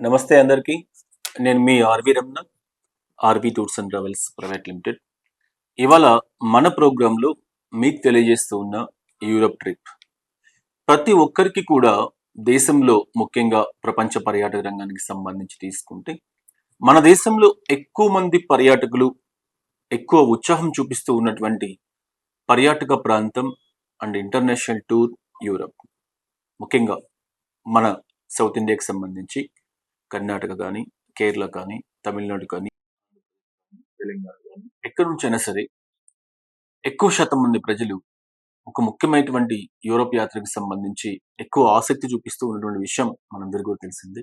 నమస్తే అందరికీ. నేను మీ RV Ramana, RV tours and travels private limited. ఇవాళ మన ప్రోగ్రాంలో మీకు తెలియజేస్తూ ఉన్న యూరప్ ట్రిప్. ప్రతి ఒక్కరికి కూడా దేశంలో ముఖ్యంగా ప్రపంచ పర్యాటక రంగానికి సంబంధించి తీసుకుంటే మన దేశంలో ఎక్కువ మంది పర్యాటకులు ఎక్కువ ఉత్సాహం చూపిస్తూ ఉన్నటువంటి పర్యాటక ప్రాంతం అండ్ ఇంటర్నేషనల్ టూర్ యూరప్. ముఖ్యంగా మన సౌత్ ఇండియాకి సంబంధించి కర్ణాటక కానీ, కేరళ కానీ, తమిళనాడు కానీ, తెలంగాణ కానీ ఎక్కడి నుంచైనా సరే ఎక్కువ శాతం మంది ప్రజలు ఒక ముఖ్యమైనటువంటి యూరోప్ యాత్రకు సంబంధించి ఎక్కువ ఆసక్తి చూపిస్తూ ఉన్నటువంటి విషయం మనందరికీ కూడా తెలిసిందే.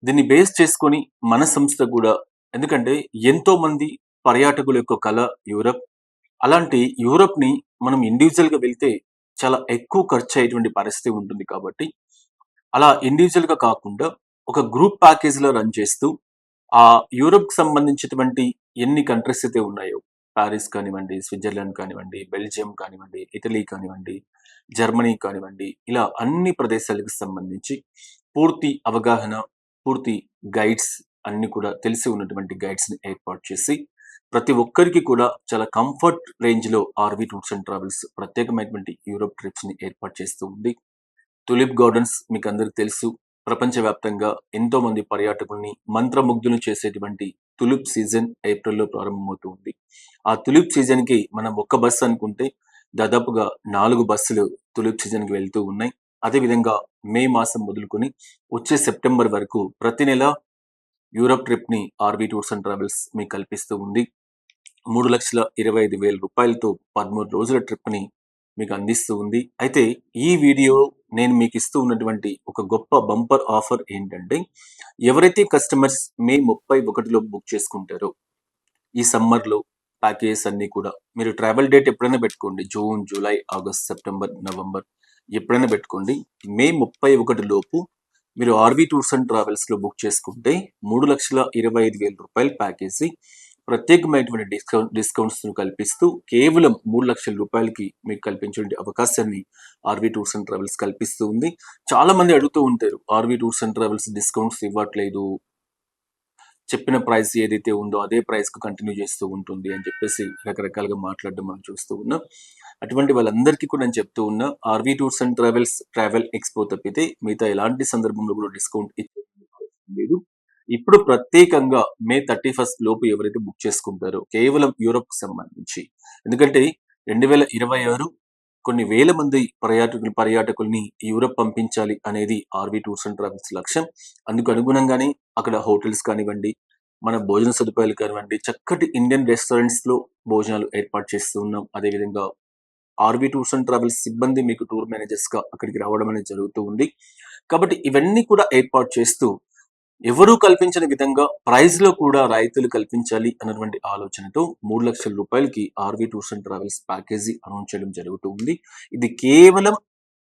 దీన్ని బేస్ చేసుకొని మన సంస్థ కూడా, ఎందుకంటే ఎంతో మంది పర్యాటకుల యొక్క కళ యూరప్. అలాంటి యూరప్‌ని మనం ఇండివిడ్యువల్‌గా వెళ్తే చాలా ఎక్కువ ఖర్చు అయ్యేటువంటి పరిస్థితి ఉంటుంది కాబట్టి, అలా ఇండివిడ్యువల్‌గా కాకుండా ఒక గ్రూప్ ప్యాకేజ్‌లో రన్ చేస్తూ ఆ యూరోప్‌కి సంబంధించినటువంటి ఎన్ని కంట్రీస్ అయితే ఉన్నాయో, పారిస్ కానివ్వండి, స్విట్జర్లాండ్ కానివ్వండి, బెల్జియం కానివ్వండి, ఇటలీ కానివ్వండి, జర్మనీ కానివ్వండి, ఇలా అన్ని ప్రదేశాలకు సంబంధించి పూర్తి అవగాహన, పూర్తి గైడ్స్ అన్ని కూడా తెలిసి ఉన్నటువంటి గైడ్స్‌ని ఏర్పాటు చేసి ప్రతి ఒక్కరికి కూడా చాలా కంఫర్ట్ రేంజ్‌లో ఆర్‌వి టూర్స్ అండ్ ట్రావెల్స్ ప్రత్యేకమైనటువంటి యూరోప్ ట్రిప్స్‌ని ఏర్పాటు చేస్తూ ఉంది. టులిప్ గార్డెన్స్ మీకు అందరికి తెలుసు. ప్రపంచవ్యాప్తంగా ఎంతో మంది పర్యాటకుల్ని మంత్రముగ్ధులు చేసేటువంటి టులిప్ సీజన్ ఏప్రిల్‌లో ప్రారంభమవుతూ ఉంది. ఆ టులిప్ సీజన్‌కి మనం ఒక్క బస్సు అనుకుంటే దాదాపుగా 4 బస్సులు టులిప్ సీజన్‌కి వెళ్తూ ఉన్నాయి. అదేవిధంగా మే మాసం మొదలుకొని వచ్చే సెప్టెంబర్ వరకు ప్రతి నెల యూరప్ ట్రిప్‌ని ఆర్‌వి టూర్స్ అండ్ ట్రావెల్స్ మీకు కల్పిస్తూ ఉంది. రూ. 3,25,000తో 13 రోజుల ట్రిప్‌ని మీకు అందిస్తూ ఉంది. అయితే ఈ వీడియో నేను మీకు ఇస్తూ ఉన్నటువంటి ఒక గొప్ప బంపర్ ఆఫర్ ఏంటంటే, ఎవరైతే కస్టమర్స్ మే 31 లోపు బుక్ చేసుకుంటారో ఈ సమ్మర్‌లో ప్యాకేజెస్ అన్నీ కూడా మీరు ట్రావెల్ డేట్ ఎప్పుడైనా పెట్టుకోండి. June, July, August, September, November ఎప్పుడైనా పెట్టుకోండి. మే 31 లోపు మీరు ఆర్‌వి టూర్స్ అండ్ ట్రావెల్స్‌లో బుక్ చేసుకుంటే రూ. 3,25,000 ప్యాకేజీ ప్రత్యేకమైనటువంటి డిస్కౌంట్స్‌ను కల్పిస్తూ కేవలం రూ. 3,00,000కి మీకు కల్పించే అవకాశాన్ని ఆర్‌వి టూర్స్ అండ్ ట్రావెల్స్ కల్పిస్తూ ఉంది. చాలా మంది అడుగుతూ ఉంటారు, R V tours and Travels discounts ఇవ్వట్లేదు, చెప్పిన ప్రైస్ ఏదైతే ఉందో అదే ప్రైస్‌కు కంటిన్యూ చేస్తూ ఉంటుంది అని చెప్పేసి రకరకాలుగా మాట్లాడడం మనం చూస్తూ ఉన్నాం. అటువంటి వాళ్ళందరికీ కూడా నేను చెప్తూ ఉన్నా, R V tours and Travels travel expo తప్పితే మిగతా ఎలాంటి సందర్భంలో కూడా డిస్కౌంట్ ఇచ్చే అవసరం లేదు. ఇప్పుడు ప్రత్యేకంగా మే 31 లోపు ఎవరైతే బుక్ చేసుకుంటారో కేవలం యూరప్‌కి సంబంధించి, ఎందుకంటే 2026 కొన్ని వేల మంది పర్యాటకుల్ని యూరప్ పంపించాలి అనేది ఆర్‌వి టూర్స్ అండ్ ట్రావెల్స్ లక్ష్యం. అందుకు అనుగుణంగానే అక్కడ హోటల్స్ కానివ్వండి, మన భోజన సదుపాయాలు కానివ్వండి, చక్కటి ఇండియన్ రెస్టారెంట్స్‌లో భోజనాలు ఏర్పాటు చేస్తూ ఉన్నాం. అదేవిధంగా ఆర్‌వి టూర్స్ అండ్ ట్రావెల్స్ సిబ్బంది మీకు టూర్ మేనేజర్స్‌గా అక్కడికి రావడం అనేది జరుగుతూ ఉంది. కాబట్టి ఇవన్నీ కూడా ఏర్పాటు చేస్తూ ఎవరూ కల్పించని విధంగా ప్రైస్‌లో కూడా రాయితీలు కల్పించాలి అన్నటువంటి ఆలోచనతో రూ. 3,00,000కి RV tours and travels package announce చేయడం జరుగుతూ ఉంది. ఇది కేవలం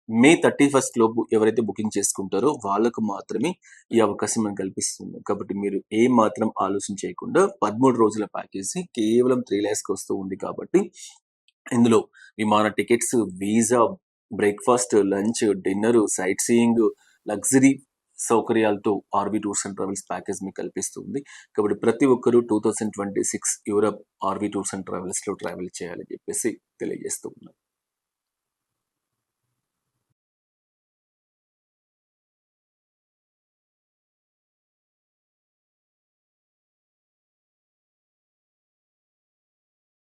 మే 31 లోపు ఎవరైతే బుకింగ్ చేసుకుంటారో వాళ్ళకు మాత్రమే ఈ అవకాశం మనం కల్పిస్తున్నాం. కాబట్టి మీరు ఏ మాత్రం ఆలోచన చేయకుండా 13 రోజుల ప్యాకేజీ కేవలం 3,00,000కి వస్తూ ఉంది కాబట్టి ఇందులో విమాన tickets, visa, breakfast, lunch, dinner, sightseeing, luxury సౌకర్యాలతో RV tours and travels package మీకు కల్పిస్తుంది. కాబట్టి ప్రతి ఒక్కరూ 2026 యూరప్ ఆర్‌వి టూర్స్ అండ్ ట్రావెల్స్‌లో ట్రావెల్ చేయాలని చెప్పేసి తెలియజేస్తూ ఉన్నాను.